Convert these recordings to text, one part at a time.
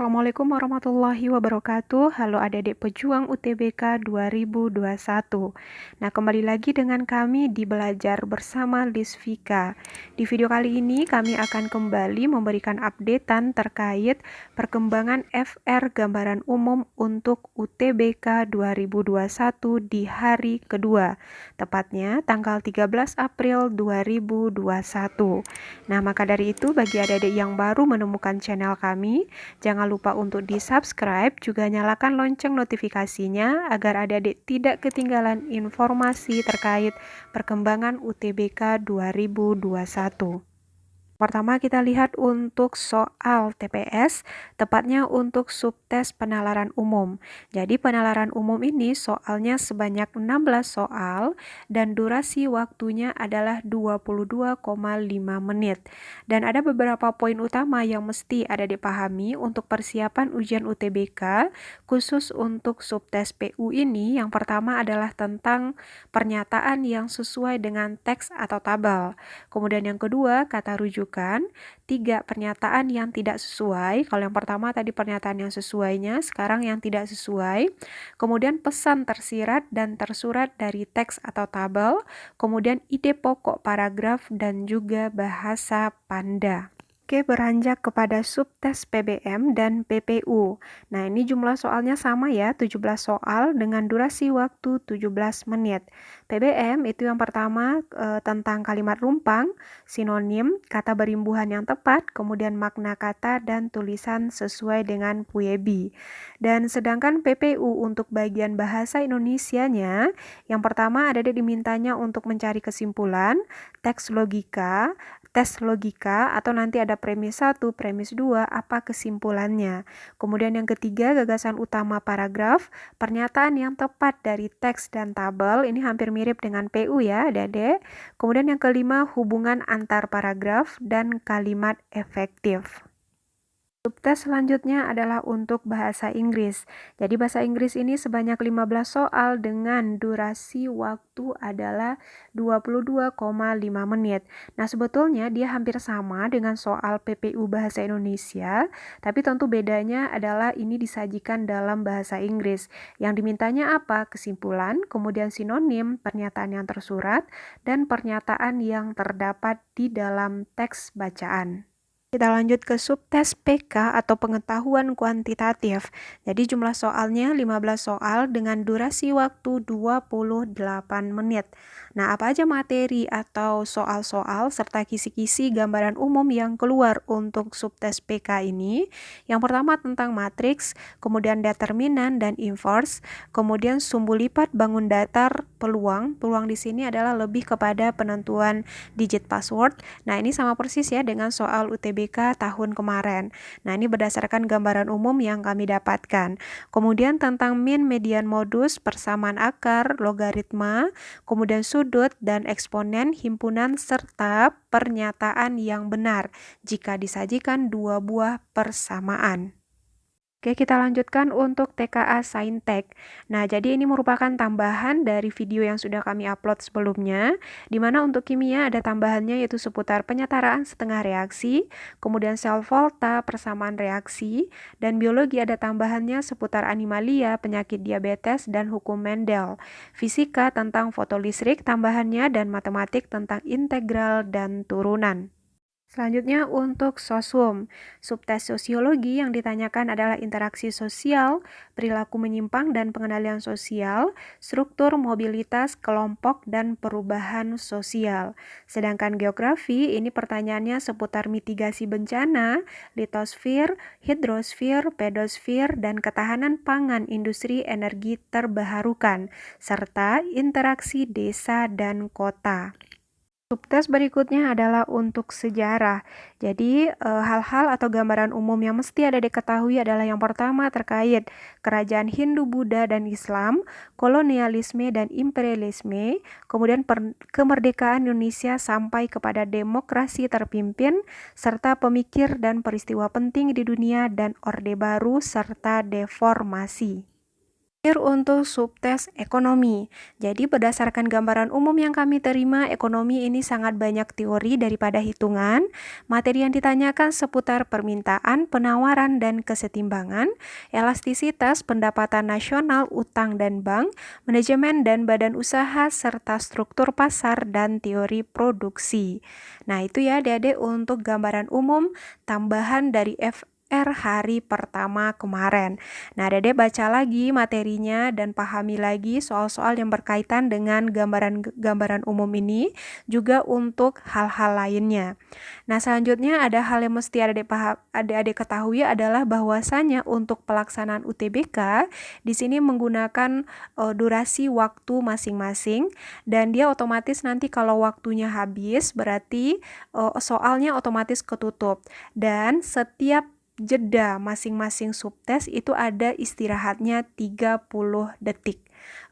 Assalamualaikum warahmatullahi wabarakatuh. Halo adik-adik pejuang UTBK 2021. Nah, kembali lagi dengan kami di Belajar Bersama Lisvika. Di video kali ini kami akan kembali memberikan updatean terkait perkembangan FR gambaran umum untuk UTBK 2021 di hari kedua, tepatnya tanggal 13 April 2021. Nah, maka dari itu bagi adik-adik yang baru menemukan channel kami, jangan lupa untuk di-subscribe, juga nyalakan lonceng notifikasinya agar adik-adik tidak ketinggalan informasi terkait perkembangan UTBK 2021. Pertama kita lihat untuk soal TPS, tepatnya untuk subtes penalaran umum. Jadi penalaran umum ini soalnya sebanyak 16 soal dan durasi waktunya adalah 22,5 menit. Dan ada beberapa poin utama yang mesti ada dipahami untuk persiapan ujian UTBK khusus untuk subtes PU ini. Yang pertama adalah tentang pernyataan yang sesuai dengan teks atau tabel. Kemudian yang kedua, kata rujukan. 3 pernyataan yang tidak sesuai. Kalau yang pertama tadi pernyataan yang sesuainya, sekarang yang tidak sesuai. Kemudian pesan tersirat dan tersurat dari teks atau tabel. Kemudian ide pokok paragraf dan juga bahasa Panda. Oke, beranjak kepada subtes PBM dan PPU. Nah, ini jumlah soalnya sama ya, 17 soal dengan durasi waktu 17 menit. PBM itu yang pertama tentang kalimat rumpang, sinonim, kata berimbuhan yang tepat, kemudian makna kata dan tulisan sesuai dengan PUEBI. Dan sedangkan PPU untuk bagian bahasa Indonesianya, yang pertama ada dimintanya untuk mencari kesimpulan, teks logika, tes logika, atau nanti ada premis 1, premis 2, apa kesimpulannya. Kemudian yang ketiga, gagasan utama paragraf, pernyataan yang tepat dari teks dan tabel, ini hampir mirip dengan PU ya adik-adik. Kemudian yang kelima, hubungan antar paragraf dan kalimat efektif. Subtes selanjutnya adalah untuk bahasa Inggris. Jadi bahasa Inggris ini sebanyak 15 soal dengan durasi waktu adalah 22,5 menit. Nah, sebetulnya dia hampir sama dengan soal PPU Bahasa Indonesia, tapi tentu bedanya adalah ini disajikan dalam bahasa Inggris. Yang dimintanya apa? Kesimpulan, kemudian sinonim, pernyataan yang tersurat, dan pernyataan yang terdapat di dalam teks bacaan. Kita lanjut ke subtes PK atau pengetahuan kuantitatif. Jadi jumlah soalnya 15 soal dengan durasi waktu 28 menit. Nah, apa aja materi atau soal-soal serta kisi-kisi gambaran umum yang keluar untuk subtes PK ini? Yang pertama tentang matriks, kemudian determinan dan inverse, kemudian sumbu lipat bangun datar peluang. Peluang di sini adalah lebih kepada penentuan digit password. Nah, ini sama persis ya dengan soal UTBK tahun kemarin. Nah, ini berdasarkan gambaran umum yang kami dapatkan. Kemudian tentang min, median, modus, persamaan akar, logaritma, kemudian sudut dan eksponen, himpunan, serta pernyataan yang benar jika disajikan dua buah persamaan. Oke, kita lanjutkan untuk TKA Saintek. Nah, jadi ini merupakan tambahan dari video yang sudah kami upload sebelumnya, di mana untuk kimia ada tambahannya yaitu seputar penyetaraan setengah reaksi, kemudian sel volta, persamaan reaksi, dan biologi ada tambahannya seputar animalia, penyakit diabetes, dan hukum Mendel. Fisika tentang fotolistrik tambahannya, dan matematik tentang integral dan turunan. Selanjutnya untuk sosum. Subtes sosiologi yang ditanyakan adalah interaksi sosial, perilaku menyimpang dan pengendalian sosial, struktur mobilitas kelompok dan perubahan sosial. Sedangkan geografi ini pertanyaannya seputar mitigasi bencana, litosfer, hidrosfer, pedosfer, dan ketahanan pangan industri energi terbarukan, serta interaksi desa dan kota. Subtes berikutnya adalah untuk sejarah. Jadi hal-hal atau gambaran umum yang mesti ada diketahui adalah yang pertama terkait kerajaan Hindu, Buddha, dan Islam, kolonialisme dan imperialisme, kemudian kemerdekaan Indonesia sampai kepada demokrasi terpimpin, serta pemikir dan peristiwa penting di dunia dan Orde Baru serta deformasi. Untuk subtes ekonomi. Jadi berdasarkan gambaran umum yang kami terima, ekonomi ini sangat banyak teori daripada hitungan. Materi yang ditanyakan seputar permintaan, penawaran, dan kesetimbangan, elastisitas, pendapatan nasional, utang dan bank, manajemen dan badan usaha, serta struktur pasar dan teori produksi. Nah, itu ya adik-adik untuk gambaran umum tambahan dari hari pertama kemarin. Nah, Dede baca lagi materinya dan pahami lagi soal-soal yang berkaitan dengan gambaran umum ini, juga untuk hal-hal lainnya. Nah, selanjutnya ada hal yang mesti adik-adik ketahui adalah bahwasanya untuk pelaksanaan UTBK di sini menggunakan durasi waktu masing-masing, dan dia otomatis nanti kalau waktunya habis berarti soalnya otomatis ketutup, dan setiap jeda masing-masing subtes itu ada istirahatnya 30 detik.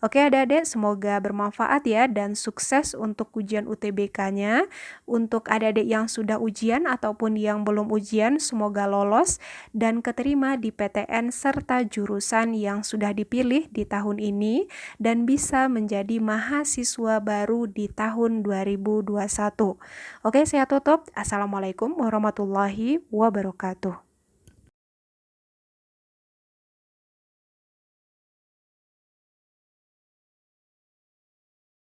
Oke adik-adik, semoga bermanfaat ya dan sukses untuk ujian UTBK-nya. Untuk adik-adik yang sudah ujian ataupun yang belum ujian, semoga lolos dan keterima di PTN serta jurusan yang sudah dipilih di tahun ini dan bisa menjadi mahasiswa baru di tahun 2021. Oke, saya tutup. Assalamualaikum warahmatullahi wabarakatuh.